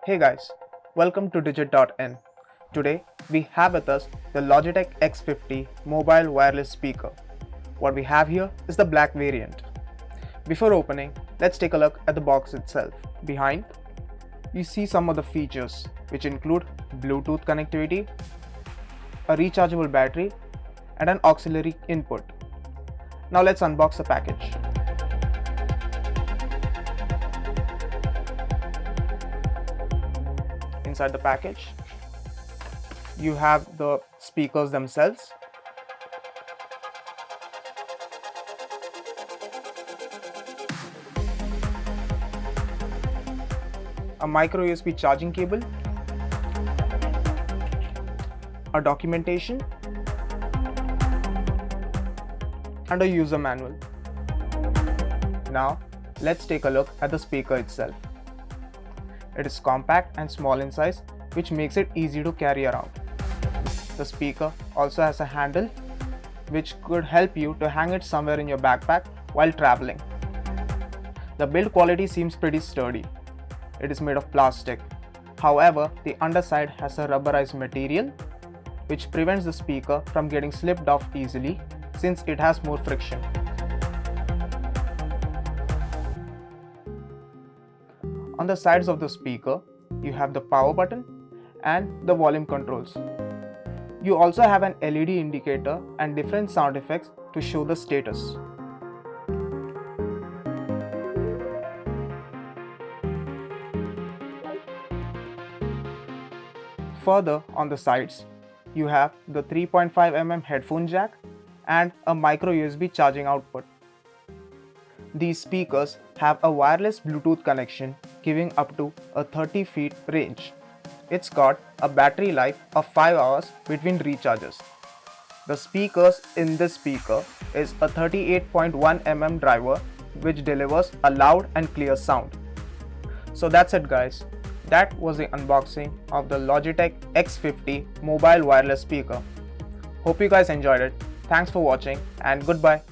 Hey guys, welcome to Digit.in. Today we have with us the Logitech X50 mobile wireless speaker. What we have here is the black variant. Before opening, let's take a look at the box itself. Behind, you see some of the features which include Bluetooth connectivity, a rechargeable battery, and an auxiliary input. Now let's unbox the package. Inside the package, you have the speakers themselves, a micro USB charging cable, a documentation, and a user manual. Now let's take a look at the speaker itself. It is compact and small in size, which makes it easy to carry around. The speaker also has a handle which could help you to hang it somewhere in your backpack while traveling. The build quality seems pretty sturdy. It is made of plastic. However, the underside has a rubberized material which prevents the speaker from getting slipped off easily since it has more friction. On the sides of the speaker, you have the power button and the volume controls. You also have an LED indicator and different sound effects to show the status. Further, on the sides, you have the 3.5mm headphone jack and a micro USB charging output. These speakers have a wireless Bluetooth connection giving up to a 30 feet range. It's got a battery life of 5 hours between recharges. The speakers in this speaker is a 38.1mm driver which delivers a loud and clear sound. So that's it guys. That was the unboxing of the Logitech X50 mobile wireless speaker. Hope you guys enjoyed it. Thanks for watching and goodbye.